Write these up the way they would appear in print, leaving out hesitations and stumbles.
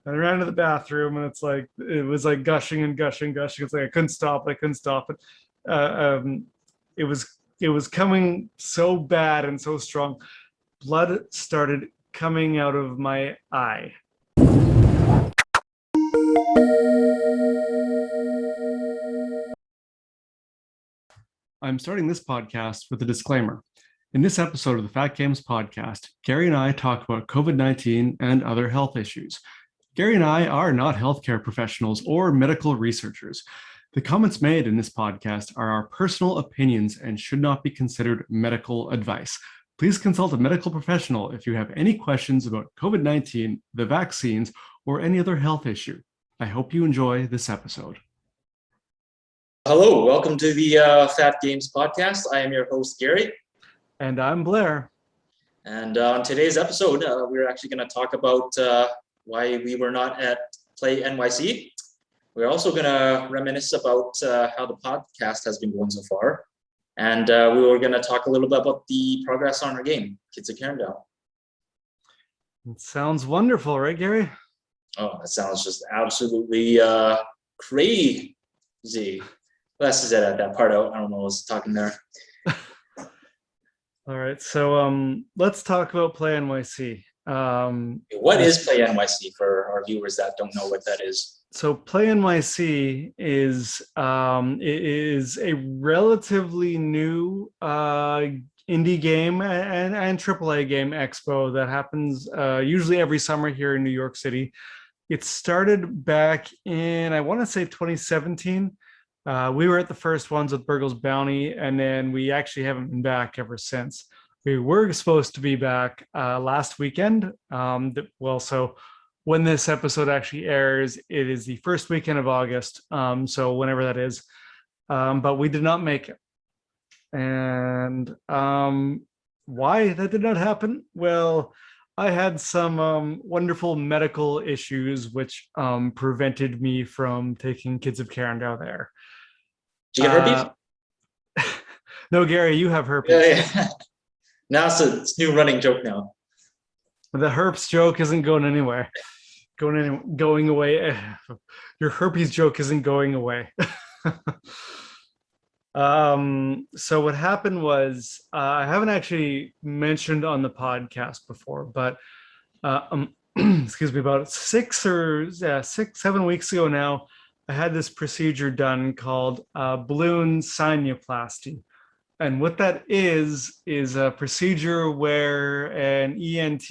I ran to the bathroom, and it was like gushing and gushing, gushing. It's like I couldn't stop it. I couldn't stop it. Uh, um, it was coming so bad and so strong. Blood started coming out of my eye. I'm starting this podcast with a disclaimer. In this episode of the Phat Games podcast, Gary and I talk about COVID-19 and other health issues. Gary and I are not healthcare professionals or medical researchers. The comments made in this podcast are our personal opinions and should not be considered medical advice. Please consult a medical professional if you have any questions about COVID-19, the vaccines, or any other health issue. I hope you enjoy this episode. Hello, welcome to the Phat Games podcast. I am your host, Gary. And I'm Blair. And on today's episode, we're actually going to talk about why we were not at Play NYC. We're also going to reminisce about how the podcast has been going so far. And we were going to talk a little bit about the progress on our game, Kids of Karendow. It sounds wonderful, right, Gary? Oh, that sounds just absolutely crazy. Let's just edit that part out. I don't know what I was talking there. All right, so let's talk about Play NYC. What is Play NYC for our viewers that don't know what that is? So Play NYC is a relatively new indie game and AAA game expo that happens usually every summer here in New York City. It started back in, I want to say 2017. We were at the first ones with Burgle's Bounty, and then we actually haven't been back ever since. We were supposed to be back last weekend. So when this episode actually airs, it is the first weekend of August. So whenever that is, but we did not make it. And why that did not happen? Well, I had some wonderful medical issues which prevented me from taking Kids of Karendow there. Do you get herpes? No, Gary, you have herpes. Yeah. Now it's a new running joke now. The herpes joke isn't going anywhere. Going away. Your herpes joke isn't going away. So what happened was, I haven't actually mentioned on the podcast before, but excuse me, about 7 weeks ago now, I had this procedure done called balloon sinuplasty. And what that is a procedure where an ENT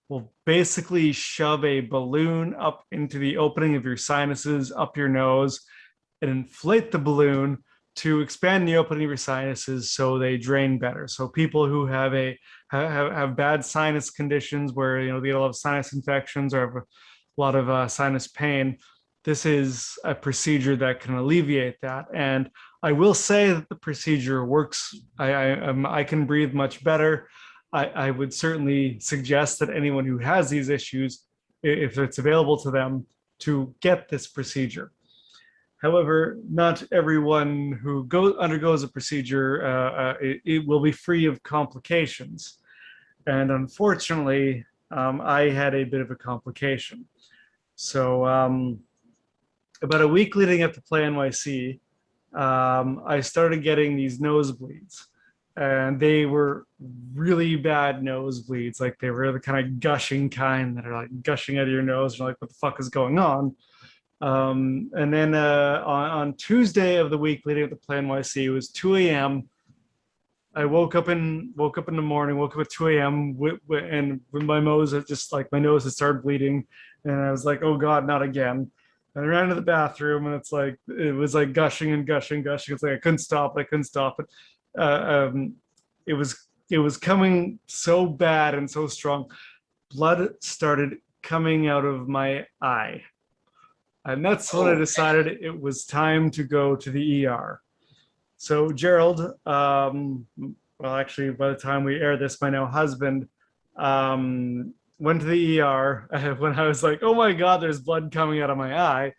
will basically shove a balloon up into the opening of your sinuses, up your nose, and inflate the balloon to expand the opening of your sinuses so they drain better. So people who have bad sinus conditions where they have sinus infections or have a lot of sinus pain, this is a procedure that can alleviate that. And I will say that the procedure works. I can breathe much better. I would certainly suggest that anyone who has these issues, if it's available to them, to get this procedure. However, not everyone who undergoes a procedure, it will be free of complications. And unfortunately, I had a bit of a complication. So about a week leading up to Play NYC, I started getting these nosebleeds, and they were really bad nosebleeds. Like, they were the kind of gushing kind that are like gushing out of your nose. And you're like, what the fuck is going on? And then on Tuesday of the week leading up to Play NYC, it was 2 a.m. I woke up in the morning, woke up at 2 a.m. and with my nose had started bleeding, and I was like, oh God, not again. And I ran to the bathroom, and it was like gushing and gushing, gushing. It's like I couldn't stop it. It was coming so bad and so strong. Blood started coming out of my eye. And that's when I decided it was time to go to the ER. So Gerald, actually, by the time we air this, my now husband, went to the ER when I was like, oh my God, there's blood coming out of my eye.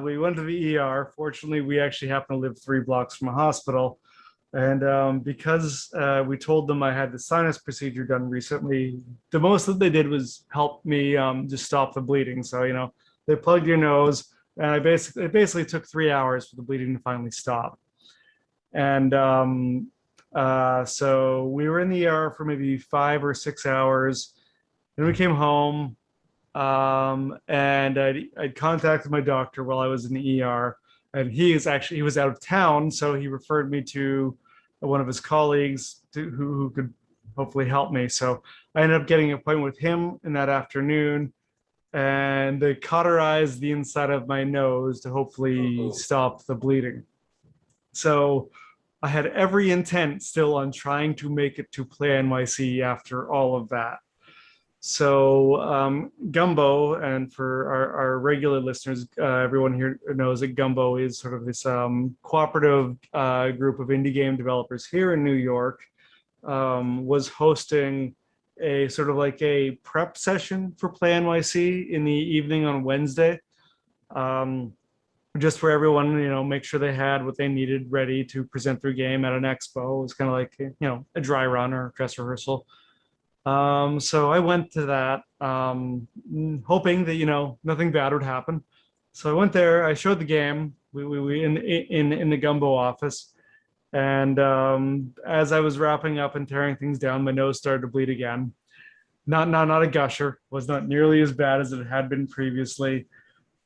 We went to the ER. Fortunately, we actually happen to live 3 blocks from a hospital. And because we told them I had the sinus procedure done recently, the most that they did was help me just stop the bleeding. So, they plugged your nose, and it basically took 3 hours for the bleeding to finally stop. And so we were in the ER for maybe 5 or 6 hours. Then we came home, and I'd contacted my doctor while I was in the ER, and he was out of town, so he referred me to one of his colleagues who could hopefully help me. So I ended up getting an appointment with him in that afternoon, and they cauterized the inside of my nose to hopefully Oh, stop the bleeding. So I had every intent still on trying to make it to Play NYC after all of that. So Gumbo, and for our regular listeners, everyone here knows that Gumbo is sort of this cooperative group of indie game developers here in New York, was hosting a sort of like a prep session for Play NYC in the evening on Wednesday. Just for everyone, make sure they had what they needed ready to present their game at an expo. It was kind of like, a dry run or dress rehearsal. So I went to that, hoping that, nothing bad would happen. So I went there, I showed the game, we in the Gumbo office. And as I was wrapping up and tearing things down, my nose started to bleed again. Not a gusher, was not nearly as bad as it had been previously.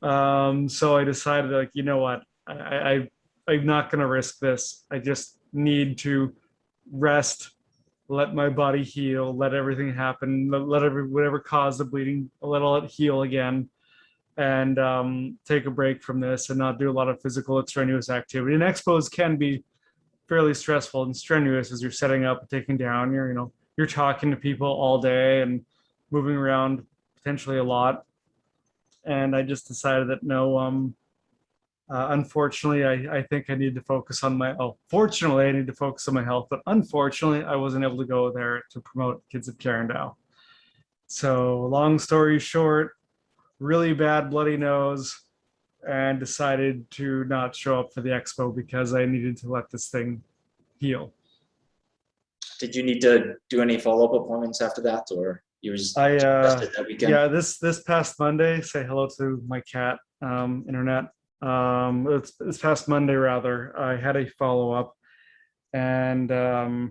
So I decided, like, you know what, I'm not going to risk this. I just need to rest, let my body heal, let everything happen, whatever caused the bleeding, let it heal again, and take a break from this and not do a lot of physical and strenuous activity. And expos can be fairly stressful and strenuous as you're setting up and taking down. You're talking to people all day and moving around potentially a lot. And I just decided that no, unfortunately, I think I need to focus on fortunately, I need to focus on my health, but unfortunately, I wasn't able to go there to promote Kids of Karendow. So, long story short, really bad bloody nose, and decided to not show up for the expo because I needed to let this thing heal. did you need to do any follow-up appointments after that, or you were just I rested that weekend? Yeah, this past Monday, say hello to my cat, internet. It's this past Monday rather, I had a follow up, and I,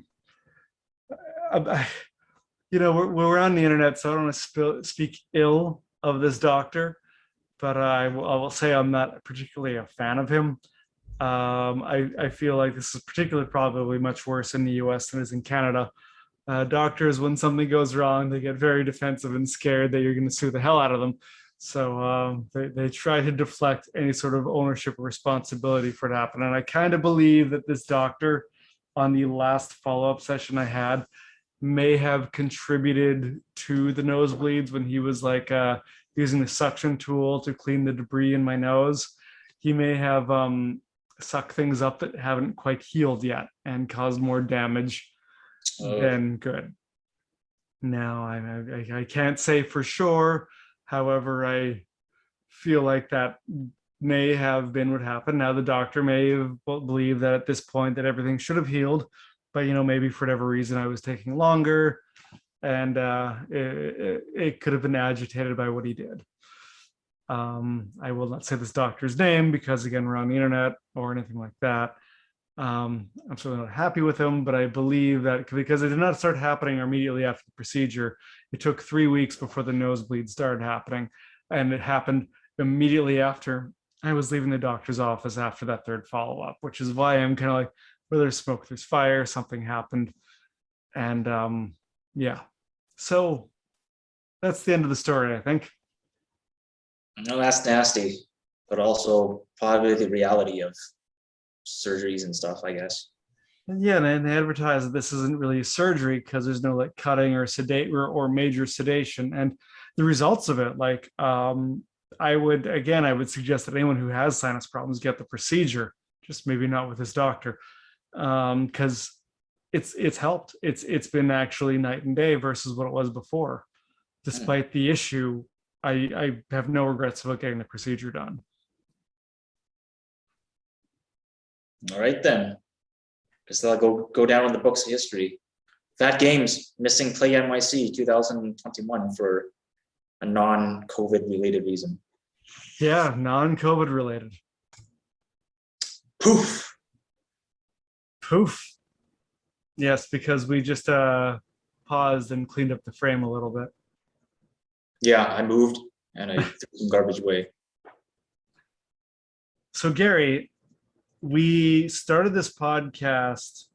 we're on the internet, so I don't want to speak ill of this doctor, but I will say I'm not particularly a fan of him. I feel like this is particularly probably much worse in the US than it is in Canada. Doctors, when something goes wrong, they get very defensive and scared that you're going to sue the hell out of them. So they try to deflect any sort of ownership or responsibility for it happening. And I kind of believe that this doctor, on the last follow-up session I had, may have contributed to the nosebleeds when he was like using the suction tool to clean the debris in my nose. He may have sucked things up that haven't quite healed yet and caused more damage than good. Now, I can't say for sure. However, I feel like that may have been what happened. Now, the doctor may have believed that at this point that everything should have healed, but maybe for whatever reason I was taking longer, and it could have been agitated by what he did. I will not say this doctor's name because, again, we're on the internet or anything like that. I'm certainly not happy with him, but I believe that because it did not start happening immediately after the procedure, it took 3 weeks before the nosebleed started happening, and it happened immediately after I was leaving the doctor's office after that third follow-up, which is why I'm kind of like, where there's smoke, there's fire, something happened. And yeah, so that's the end of the story, I think. No, that's nasty, but also probably the reality of surgeries and stuff, I guess. Yeah, and they advertise that this isn't really surgery because there's no like cutting or sedate or major sedation, and the results of it, like I would suggest that anyone who has sinus problems get the procedure, just maybe not with his doctor, because it's helped. It's been actually night and day versus what it was before. Despite the issue, I have no regrets about getting the procedure done. All right then. Just go down in the books of history. Phat Games missing Play NYC 2021 for a non-COVID related reason. Yeah, non-COVID related. Poof. Poof. Yes, because we just paused and cleaned up the frame a little bit. Yeah, I moved and I threw some garbage away. So Gary, we started this podcast.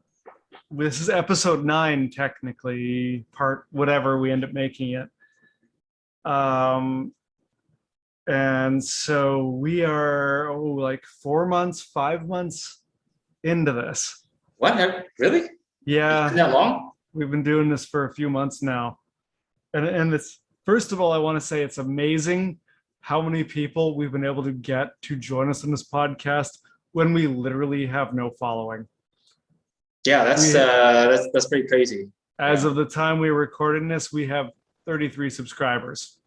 This is episode 9, technically, part whatever we end up making it. And so we are like 4 months, 5 months into this. What? Really? Yeah. Isn't that long? We've been doing this for a few months now. And it's, first of all, I want to say it's amazing how many people we've been able to get to join us in this podcast when we literally have no following. Yeah, that's pretty crazy. As of the time we were recording this, we have 33 subscribers.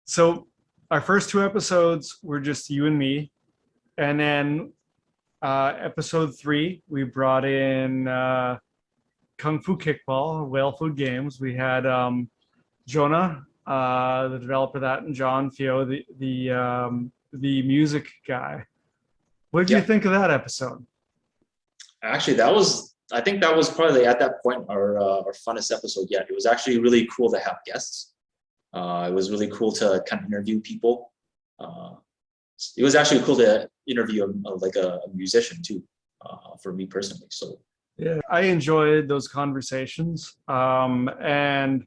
So our first 2 episodes were just you and me. And then episode 3, we brought in Kung Fu Kickball, Whale Food Games. We had Jonah, the developer of that, and John Fio, the music guy. What did you think of that episode? Actually, I think that was probably at that point our funnest episode yet. It was actually really cool to have guests. It was really cool to kind of interview people. It was actually cool to interview a musician too, for me personally. So yeah, I enjoyed those conversations, and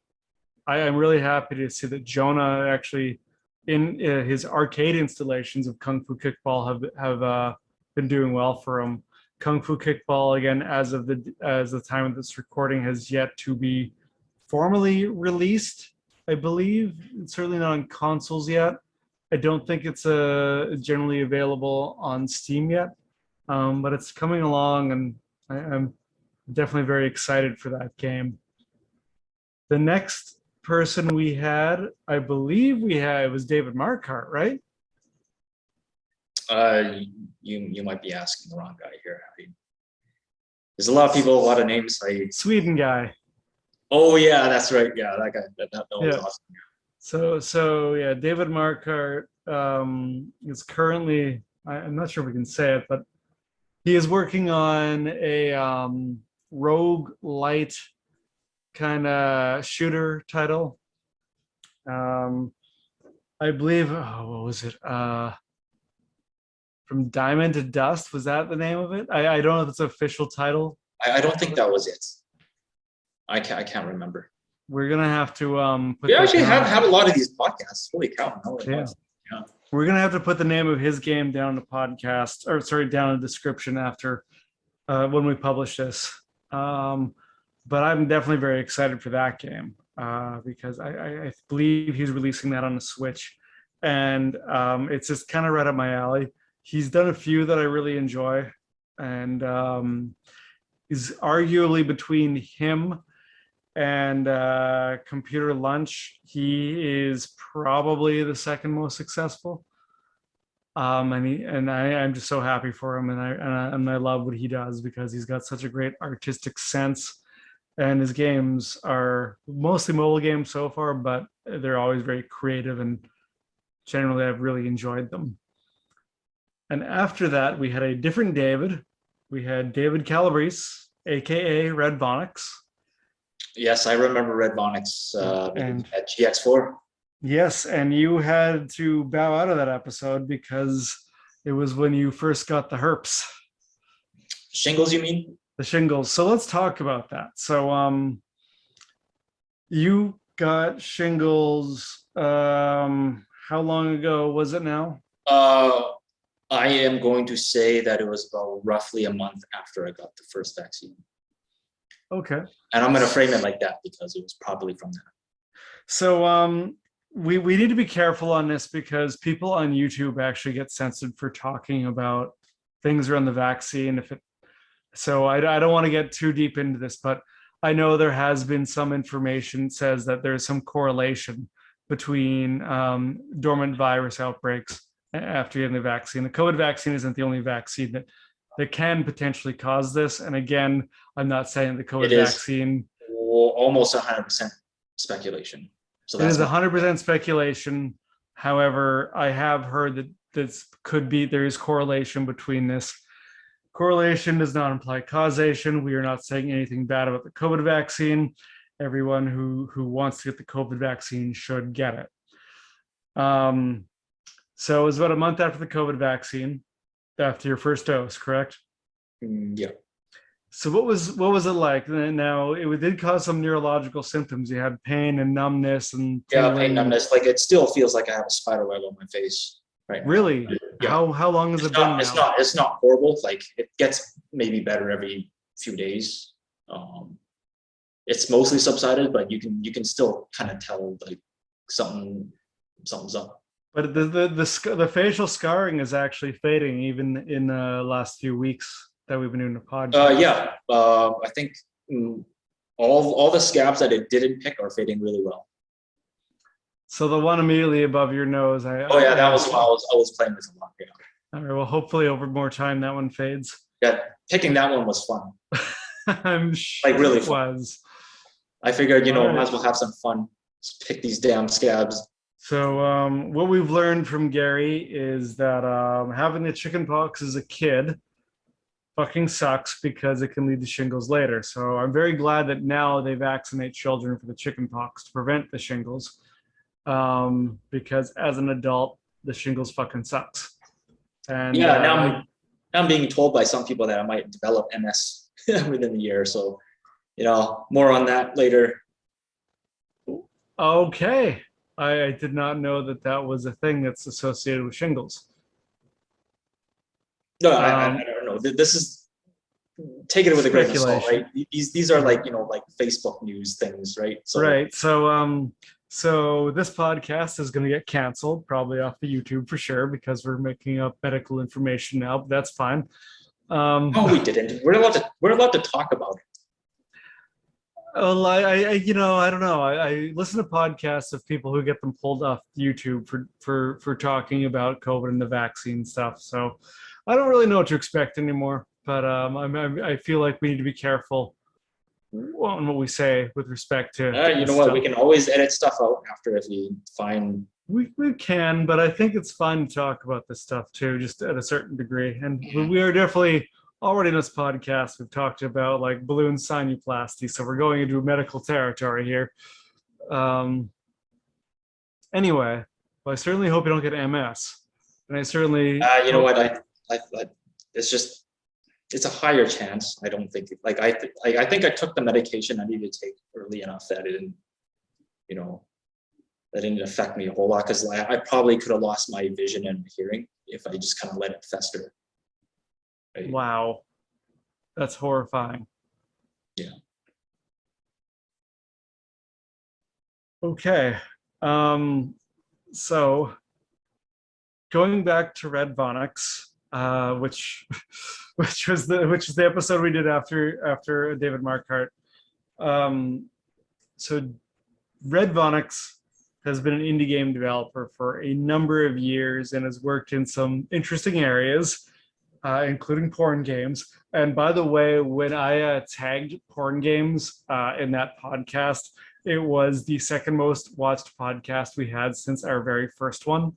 I am really happy to see that Jonah actually, in his arcade installations of Kung Fu Kickball, have been doing well for him. Kung Fu Kickball, again, as the time of this recording, has yet to be formally released. I believe it's certainly not on consoles yet. I don't think it's generally available on Steam yet, but it's coming along, and I'm definitely very excited for that game. The next person we had, I believe it was David Marquardt, right? You might be asking the wrong guy here. I mean, there's a lot of people, a lot of names. Sweden guy. Oh yeah, that's right. Yeah, that guy. That was awesome. So yeah, David Marquardt is currently, I'm not sure if we can say it, but he is working on a rogue light kind of shooter title. I believe, what was it? From Diamond to Dust, was that the name of it? I don't know if it's an official title. I don't think that was it. I can't remember. We're gonna have to we actually have a lot of these podcasts. Holy cow! Yeah. We're gonna have to put the name of his game down in the podcast, or sorry, down in the description after when we publish this. But I'm definitely very excited for that game because I believe he's releasing that on the Switch, and it's just kind of right up my alley. He's done a few that I really enjoy, and is arguably between him and Computer Lunch, he is probably the second most successful. And I'm just so happy for him, and I love what he does because he's got such a great artistic sense, and his games are mostly mobile games so far, but they're always very creative, and generally I've really enjoyed them. And after that, we had a different David. We had David Calabrese, aka Red Vonix. Yes, I remember Red Vonix at GX4. Yes, and you had to bow out of that episode because it was when you first got the herps. Shingles, you mean? The shingles. So let's talk about that. So you got shingles, how long ago was it now? I am going to say that it was about roughly a month after I got the first vaccine. Okay. And I'm going to frame it like that because it was probably from that. So we need to be careful on this because people on YouTube actually get censored for talking about things around the vaccine. So I don't want to get too deep into this, but I know there has been some information that says that there's some correlation between dormant virus outbreaks after getting the vaccine. The COVID vaccine isn't the only vaccine that that can potentially cause this. And again, I'm not saying the COVID It is vaccine. almost 100% speculation. So It that's is my 100% speculation. However, I have heard that there is correlation between this. Correlation does not imply causation. We are not saying anything bad about the COVID vaccine. Everyone who wants to get the COVID vaccine should get it. So it was about a month after the COVID vaccine, after your first dose, correct? yeah. So what was it like? Now it did cause some neurological symptoms. You had pain and numbness and Yeah, tingling. pain, numbness. Like it still feels like I have a spider web on my face right now. Really? Yeah. How long has it been now? It's not horrible. Like it gets maybe better every few days. It's mostly subsided, but you can still kind of tell like something's up. But the facial scarring is actually fading even in the last few weeks that we've been doing the podcast. Yeah. I think all the scabs that it didn't pick are fading really well. So the one immediately above your nose, that was what I was playing with a lot. Yeah. All right. Well, hopefully over more time that one fades. Yeah, picking that one was fun. I'm sure like really it fun. was. I figured, might as well have some fun. Just pick these damn scabs. So what we've learned from Gary is that having the chicken pox as a kid fucking sucks because it can lead to shingles later. So I'm very glad that now they vaccinate children for the chicken pox to prevent the shingles. Because as an adult, the shingles fucking sucks. And yeah, now I'm being told by some people that I might develop MS within the year. So, more on that later. Okay. I did not know that was a thing that's associated with shingles. No, I don't know. This is, take it with a grain of salt, right? These are like, like Facebook news things, right? So, right. So this podcast is going to get canceled, probably off the YouTube for sure, because we're making up medical information now. But that's fine. No, we didn't. We're allowed to talk about it. Well, I don't know. I listen to podcasts of people who get them pulled off YouTube for talking about COVID and the vaccine stuff. So I don't really know what to expect anymore. But I feel like we need to be careful on what we say with respect to. You know what? Stuff. We can always edit stuff out after if we find. We can, but I think it's fun to talk about this stuff too, just at a certain degree. And we are definitely already in this podcast. We've talked about like balloon sinuplasty, so we're going into medical territory here. Anyway, well, I certainly hope you don't get MS, and I certainly. You know what? I it's a higher chance. I don't think I think I took the medication I needed to take early enough that it didn't, that didn't affect me a whole lot, because I probably could have lost my vision and hearing if I just kind of let it fester. Right? Wow, that's horrifying. Yeah. Okay. So going back to Red Vonix, which was the episode we did after David Marquardt. So Red Vonix has been an indie game developer for a number of years and has worked in some interesting areas, including porn games. And by the way, when I tagged porn games in that podcast, it was the second most watched podcast we had since our very first one.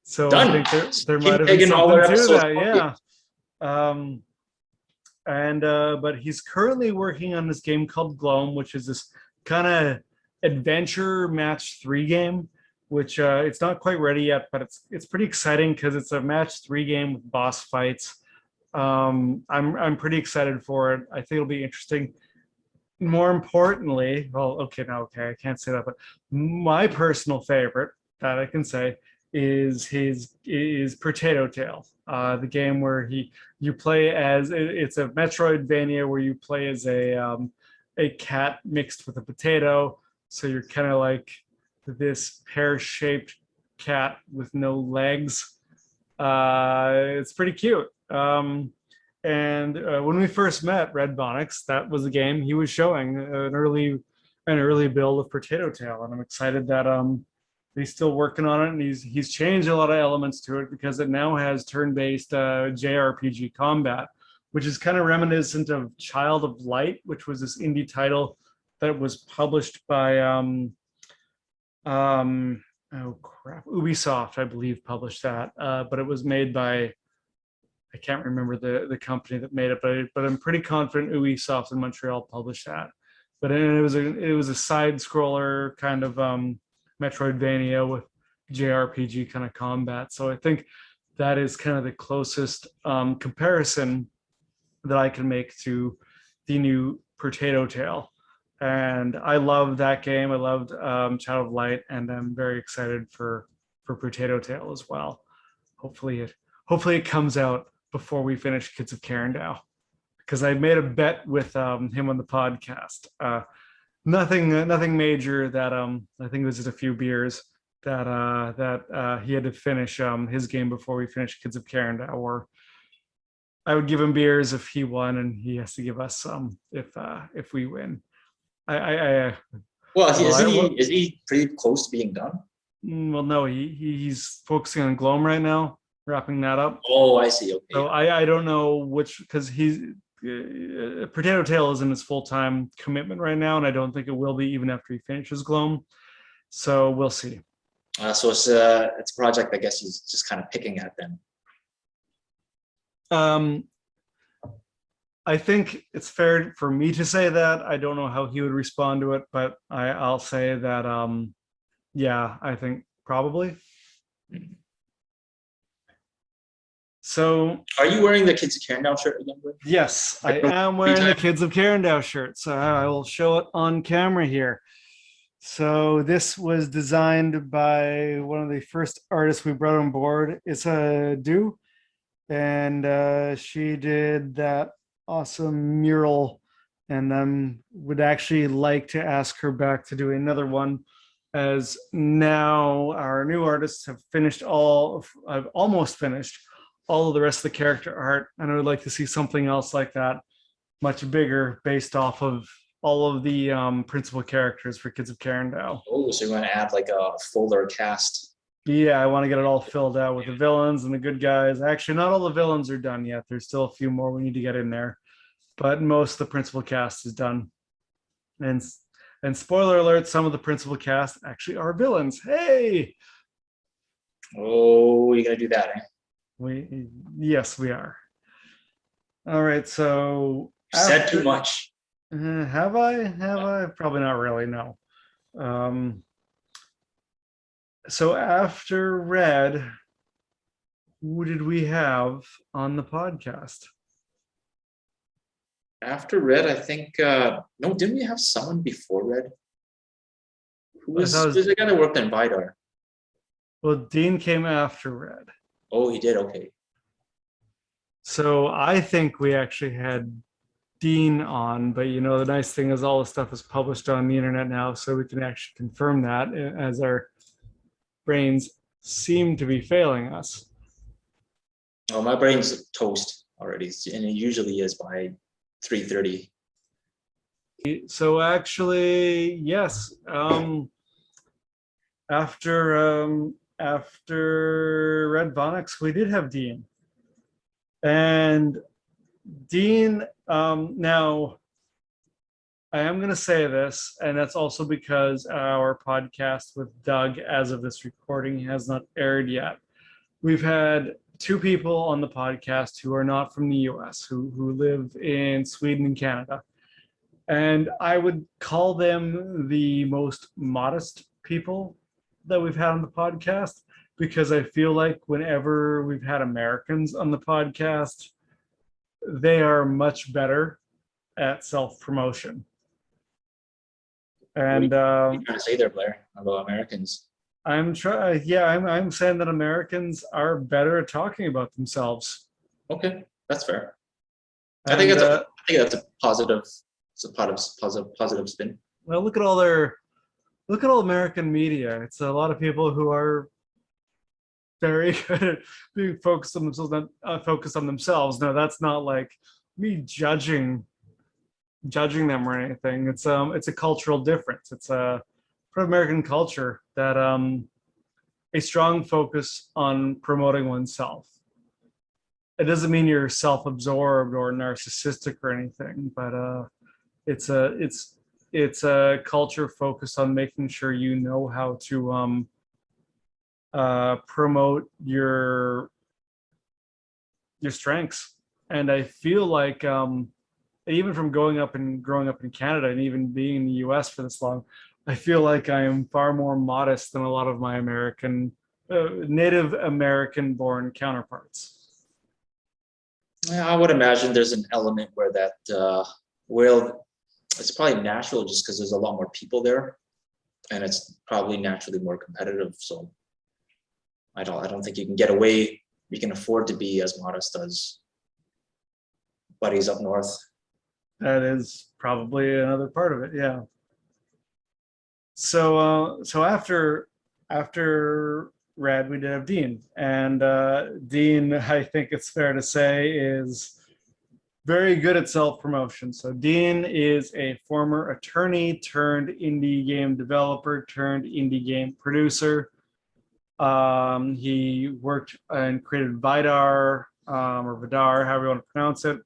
So Done. I think there might have been something to that, yeah. But he's currently working on this game called Gloam, which is this kind of adventure match 3 game, which it's not quite ready yet, but it's pretty exciting because it's a match 3 game with boss fights. I'm pretty excited for it. I think it'll be interesting. More importantly, I can't say that, but my personal favorite that I can say is Potato Tail, the game where you play as, it's a Metroidvania where you play as a cat mixed with a potato. So you're kind of like this pear-shaped cat with no legs. It's pretty cute. And when we first met Red Vonix, that was the game he was showing, an early build of Potato Tail, and I'm excited that he's still working on it, and he's changed a lot of elements to it because it now has turn-based JRPG combat, which is kind of reminiscent of Child of Light, which was this indie title that was published by um, oh crap, Ubisoft, I believe, published that. But it was made by, I can't remember the company that made it, but I'm pretty confident Ubisoft in Montreal published that. But it was a side scroller kind of Metroidvania with JRPG kind of combat. So I think that is kind of the closest comparison that I can make to the new Potato Tail. And I loved that game. I loved Child of Light, and I'm very excited for Potato Tail as well. Hopefully it comes out before we finish Kids of Karendow, because I made a bet with him on the podcast. Nothing major. That I think it was just a few beers that he had to finish his game before we finished Kids of Karendow. Or I would give him beers if he won, and he has to give us some if we win. Well, Well, is he pretty close to being done? well, no, he's focusing on Gloam right now, wrapping that up. Oh, I see. Okay. So I don't know which, because he's Potato Tail is in his full time commitment right now, and I don't think it will be even after he finishes Gloam. So we'll see. So it's a project I guess he's just kind of picking at then. I think it's fair for me to say that. I don't know how he would respond to it, but I'll say that yeah, I think probably. So are you wearing the Kids of Karendow shirt again? yes, I am wearing the Kids of Karendow shirt. So I will show it on camera here. So this was designed by one of the first artists we brought on board. It's a Do, and she did that awesome mural, and would actually like to ask her back to do another one, as now our new artists have finished I've almost finished all of the rest of the character art, and I would like to see something else like that, much bigger, based off of all of the principal characters for Kids of Karendow. Oh, so you're going to add like a fuller cast. Yeah, I want to get it all filled out with the villains and the good guys. Actually, not all the villains are done yet. There's still a few more we need to get in there, but most of the principal cast is done. And spoiler alert, some of the principal cast actually are villains. Hey! Oh, you're going to do that, eh? Yes, we are. All right, so You said too much. Have I? Probably not really. No. So after Red, who did we have on the podcast? After Red, I think no, didn't we have someone before Red? Who was the guy that worked in Vidar? Well, Dean came after Red. Oh, he did. Okay. So I think we actually had Dean on, but you know, the nice thing is all the stuff is published on the internet now, so we can actually confirm that, as our brains seem to be failing us. Oh, my brain's toast already, and it usually is by 3:30. So actually, yes. After Red Vonix, we did have Dean. And Dean, now I am going to say this, and that's also because our podcast with Doug, as of this recording, has not aired yet. We've had two people on the podcast who are not from the US, who live in Sweden and Canada. And I would call them the most modest people that we've had on the podcast, because I feel like whenever we've had Americans on the podcast, they are much better at self-promotion. And what are you trying to say there, Blair, about Americans? I'm saying that Americans are better at talking about themselves. Okay, that's fair. And, I think that's a positive. It's a positive spin. Well, look at all American media. It's a lot of people who are very good at being focused on themselves, not focused on themselves. No, that's not like me judging them or anything. It's a cultural difference. It's a part of American culture that a strong focus on promoting oneself. it doesn't mean you're self-absorbed or narcissistic or anything, but it's a it's it's a culture focused on making sure you know how to promote your strengths. And I feel like even from growing up in Canada and even being in the US for this long, I feel like I am far more modest than a lot of my Native American born counterparts. Yeah, I would imagine there's an element where that well, it's probably natural just because there's a lot more people there, and it's probably naturally more competitive. So I don't think you can get away. You can afford to be as modest as buddies up north. That is probably another part of it. Yeah. So after Red, we did have Dean, and Dean, I think it's fair to say, is very good at self promotion. So Dean is a former attorney turned indie game developer turned indie game producer. He worked and created Vidar, or Vidar, however you want to pronounce it,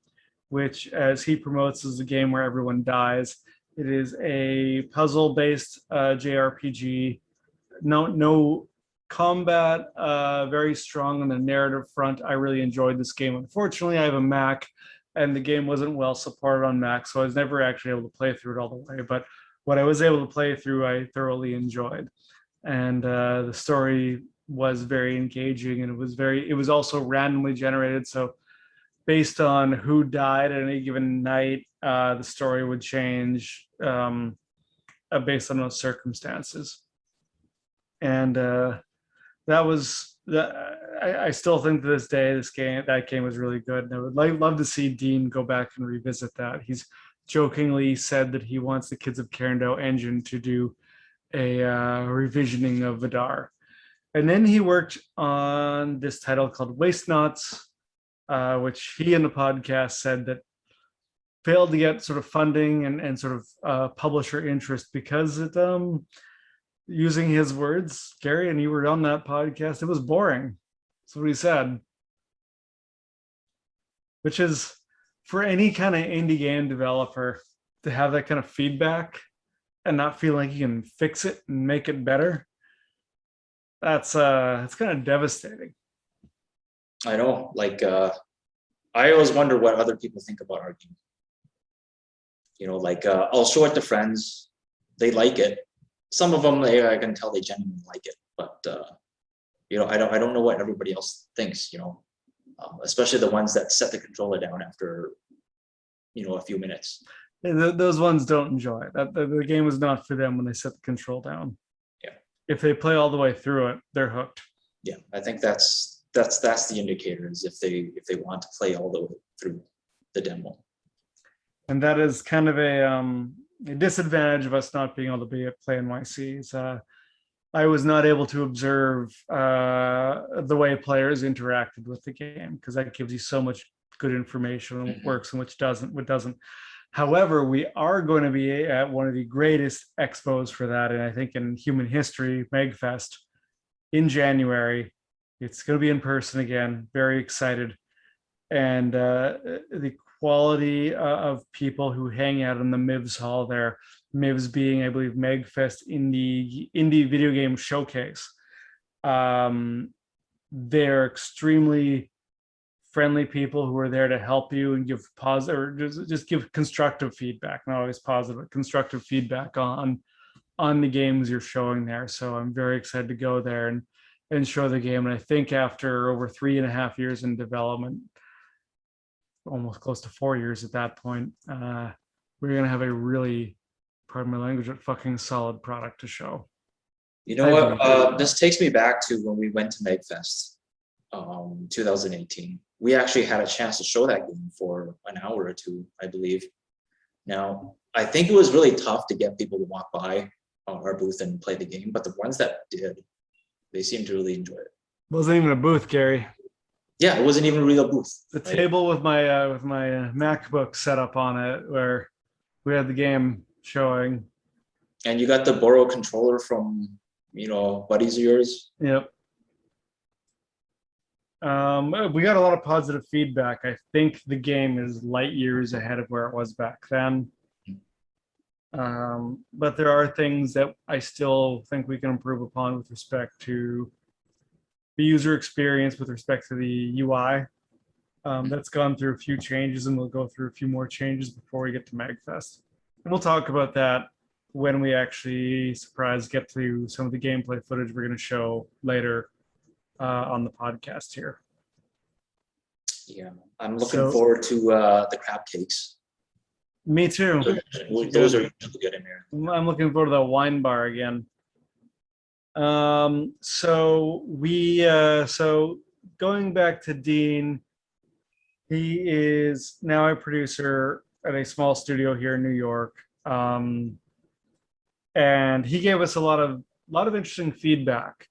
which, as he promotes, is a game where everyone dies. It is a puzzle-based JRPG. No combat. Very strong on the narrative front. I really enjoyed this game. Unfortunately, I have a Mac, and the game wasn't well supported on Mac, so I was never actually able to play through it all the way. But what I was able to play through, I thoroughly enjoyed, and the story was very engaging, and it was also randomly generated. So based on who died at any given night, the story would change based on those circumstances. And that was that. I still think to this day, that game was really good, and I would love to see Dean go back and revisit that. He's jokingly said that he wants the Kids of Karendow engine to do a revisioning of Vidar. And then he worked on this title called Waste Knots, which he in the podcast said that failed to get sort of funding and sort of publisher interest because it, using his words, Gary, and you were on that podcast, it was boring. That's what he said. Which is, for any kind of indie game developer to have that kind of feedback and not feel like you can fix it and make it better, that's it's kind of devastating. I know, like I always wonder what other people think about our game. You know, like I'll show it to friends, they like it. Some of them, I can tell they genuinely like it, but you know, I don't know what everybody else thinks. You know, especially the ones that set the controller down after, you know, a few minutes. Those ones don't enjoy it. The game is not for them when they set the control down. Yeah. If they play all the way through it, they're hooked. Yeah, I think that's the indicator, is if they want to play all the way through the demo. And that is kind of a disadvantage of us not being able to be at Play NYC. I was not able to observe the way players interacted with the game, because that gives you so much good information on what works and what doesn't. However, we are going to be at one of the greatest expos for that, and I think in human history, MegFest, in January. It's going to be in person again. Very excited. And the quality of people who hang out in the MIVS hall there, MIVS being, I believe, MegFest Indie Video Game Showcase. They're extremely friendly people who are there to help you and give positive, or just give constructive feedback, not always positive, but constructive feedback on the games you're showing there. So I'm very excited to go there and show the game. And I think after over 3.5 years in development, almost close to 4 years at that point, we're going to have a really, pardon my language, a fucking solid product to show. You know what? This takes me back to when we went to MegFest, 2018. We actually had a chance to show that game for an hour or two, I believe. Now, I think it was really tough to get people to walk by our booth and play the game, but the ones that did, they seemed to really enjoy it. Wasn't even a booth, Gary. Yeah, it wasn't even a real booth. The table with my MacBook set up on it, where we had the game showing. And you got the borrow controller from, you know, buddies of yours. Yep. We got a lot of positive feedback. I think the game is light years ahead of where it was back then. But there are things that I still think we can improve upon with respect to the user experience, with respect to the UI. That's gone through a few changes, and we'll go through a few more changes before we get to MagFest. And we'll talk about that when we actually get to some of the gameplay footage we're going to show later on the podcast here. Yeah, I'm looking forward to the crab cakes. Me too. Those are usually good in there. I'm looking forward to the wine bar again. So going back to Dean, he is now a producer at a small studio here in New York. And he gave us a lot of interesting feedback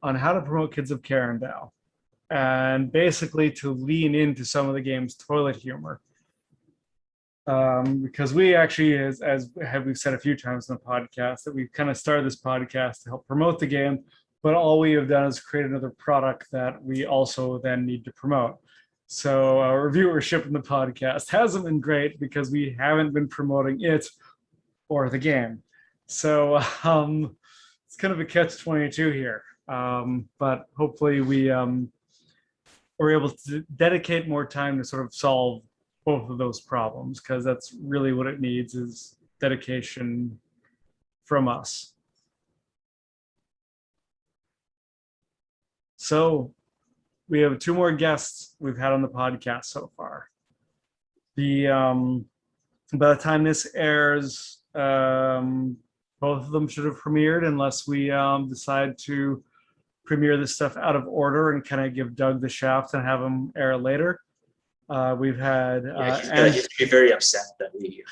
on how to promote Kids of Karendow, and basically to lean into some of the game's toilet humor. Because we actually, as we've said a few times in the podcast, that we've kind of started this podcast to help promote the game, but all we have done is create another product that we also then need to promote. So our viewership in the podcast hasn't been great because we haven't been promoting it or the game. So it's kind of a catch-22 here. But hopefully we are able to dedicate more time to sort of solve both of those problems, because that's really what it needs, is dedication from us. So we have 2 more guests we've had on the podcast so far. By the time this airs, both of them should have premiered, unless we decide to premiere this stuff out of order and kind of give Doug the shaft and have him air later. We've had he's going to be very upset that we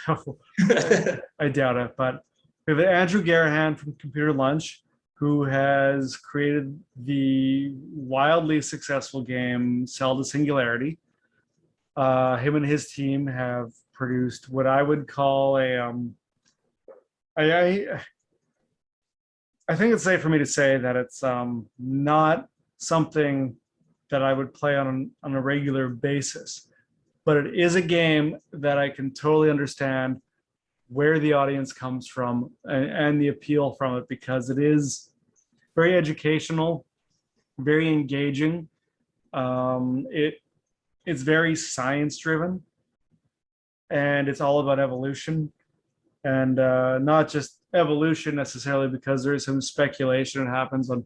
I doubt it, but we have Andrew Garahan from Computer Lunch, who has created the wildly successful game Cell to Singularity. Him and his team have produced what I would call I think it's safe for me to say that it's not something that I would play on a regular basis, but it is a game that I can totally understand where the audience comes from and the appeal from it, because it is very educational, very engaging. It's very science driven, and it's all about evolution, and not just evolution necessarily, because there is some speculation that happens on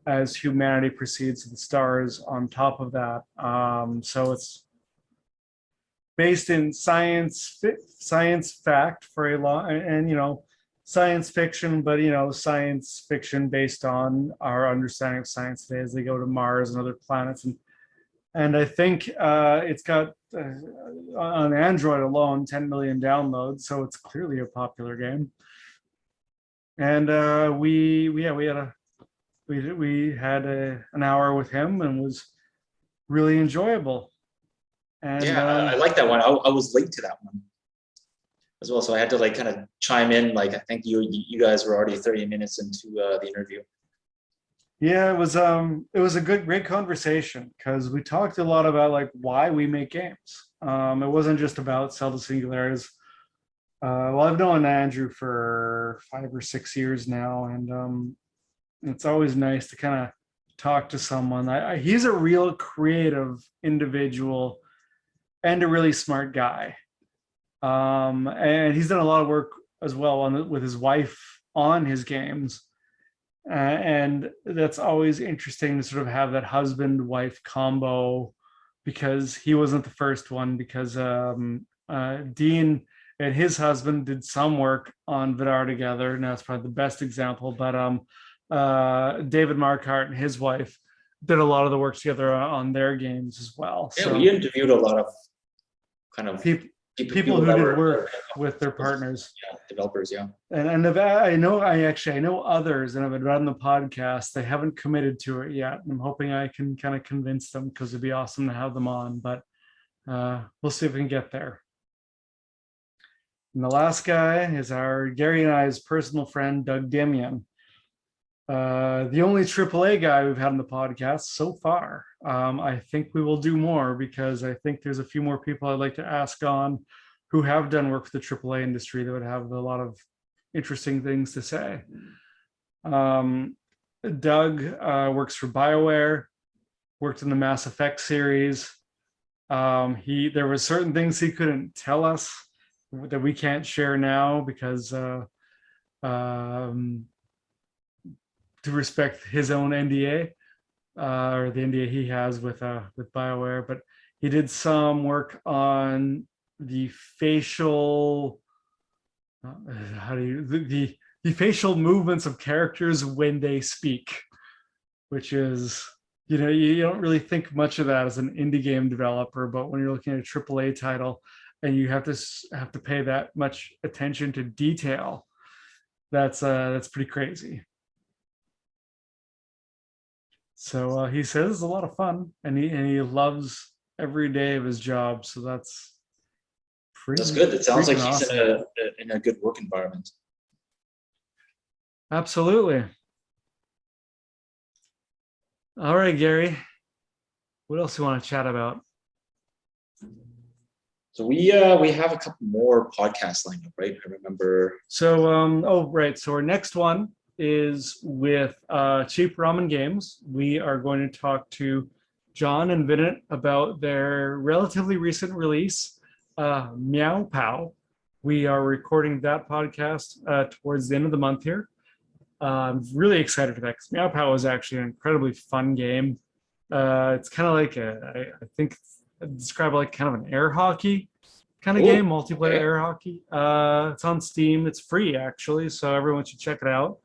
as humanity proceeds to the stars on top of that. So it's based in science fact for a lot, and science fiction, but science fiction based on our understanding of science today as they go to Mars and other planets. And I think it's got on Android alone 10 million downloads, so it's clearly a popular game. And we had an hour with him, and was really enjoyable. And I like that one. I was late to that one as well, so I had to kind of chime in. I think you guys were already 30 minutes into the interview. Yeah, it was a great conversation, because we talked a lot about why we make games. It wasn't just about Cell to Singularities. Well, I've known Andrew for 5 or 6 years now, and it's always nice to kind of talk to someone. He's a real creative individual and a really smart guy. And he's done a lot of work as well with his wife on his games. And that's always interesting to sort of have that husband-wife combo, because he wasn't the first one, because Dean and his husband did some work on Vidar together. Now it's probably the best example, but David Marquardt and his wife did a lot of the work together on their games as well. Yeah, so we interviewed a lot of kind of people who did work with their partners. Yeah, developers, yeah. And I know others, and I've been on the podcast. They haven't committed to it yet. I'm hoping I can kind of convince them, because it'd be awesome to have them on, but we'll see if we can get there. And the last guy is our Gary and I's personal friend, Doug Demian. The only AAA guy we've had on the podcast so far. I think we will do more because I think there's a few more people I'd like to ask on who have done work for the AAA industry that would have a lot of interesting things to say. Doug works for BioWare, worked in the Mass Effect series. There were certain things he couldn't tell us that we can't share now because to respect his own NDA or the NDA he has with BioWare. But he did some work on the facial how do you the facial movements of characters when they speak, which is, you don't really think much of that as an indie game developer, but when you're looking at a AAA title and you have to pay that much attention to detail, that's pretty crazy. So he says it's a lot of fun, and he loves every day of his job. So that's good. It sounds like he's awesome. in a good work environment. Absolutely. All right, Gary. What else do you want to chat about? So we have a couple more podcasts lined up, right? I remember. So right. So our next one is with Cheap Ramen Games. We are going to talk to John and Vinit about their relatively recent release, Meow Pow. We are recording that podcast towards the end of the month here. I'm really excited for that because Meow Pow is actually an incredibly fun game. It's kind of like I think I'd describe it like kind of an air hockey kind of game, multiplayer air hockey. It's on Steam. It's free actually, so everyone should check it out.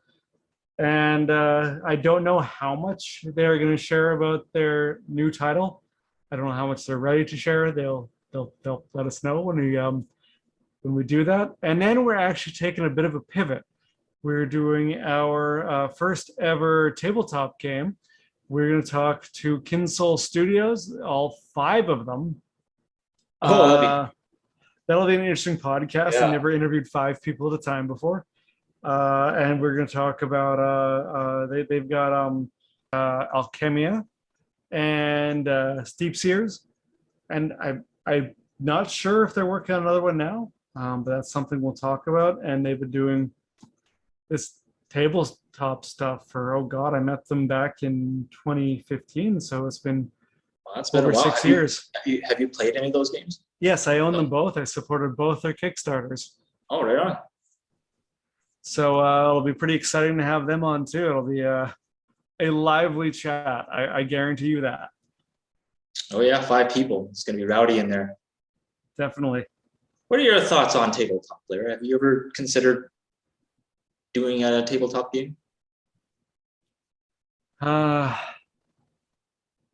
And I don't know how much they're going to share about their new title. I don't know how much they're ready to share. They'll let us know when we do that. And then we're actually taking a bit of a pivot. We're doing our first ever tabletop game. We're going to talk to Kinsole Studios, all 5 of them. That'll be an interesting podcast. Yeah. I never interviewed 5 people at a time before. And we're going to talk about they've got Alchemia and Steep Sears, and I'm not sure if they're working on another one now, but that's something we'll talk about. And they've been doing this tabletop stuff for, oh god, I met them back in 2015, so it's been over 6 years. Have you played any of those games? Yes, I own them both. I supported both their Kickstarters. Oh, right on. So it'll be pretty exciting to have them on too. It'll be a lively chat. I guarantee you that. Oh yeah, 5 people. It's going to be rowdy in there. Definitely. What are your thoughts on tabletop, Blair? Have you ever considered doing a tabletop game? In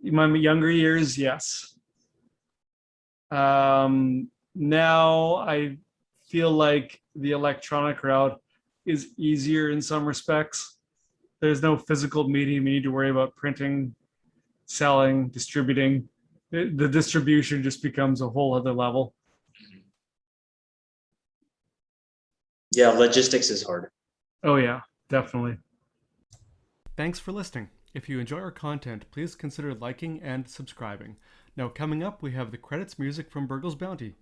my younger years, yes. Now I feel like the electronic route is easier in some respects. There's no physical medium you need to worry about printing, selling, distributing. The distribution just becomes a whole other level. Yeah, logistics is hard. Oh yeah, definitely. Thanks for listening. If you enjoy our content, please consider liking and subscribing. Now coming up, we have the credits music from Burgle's Bounty.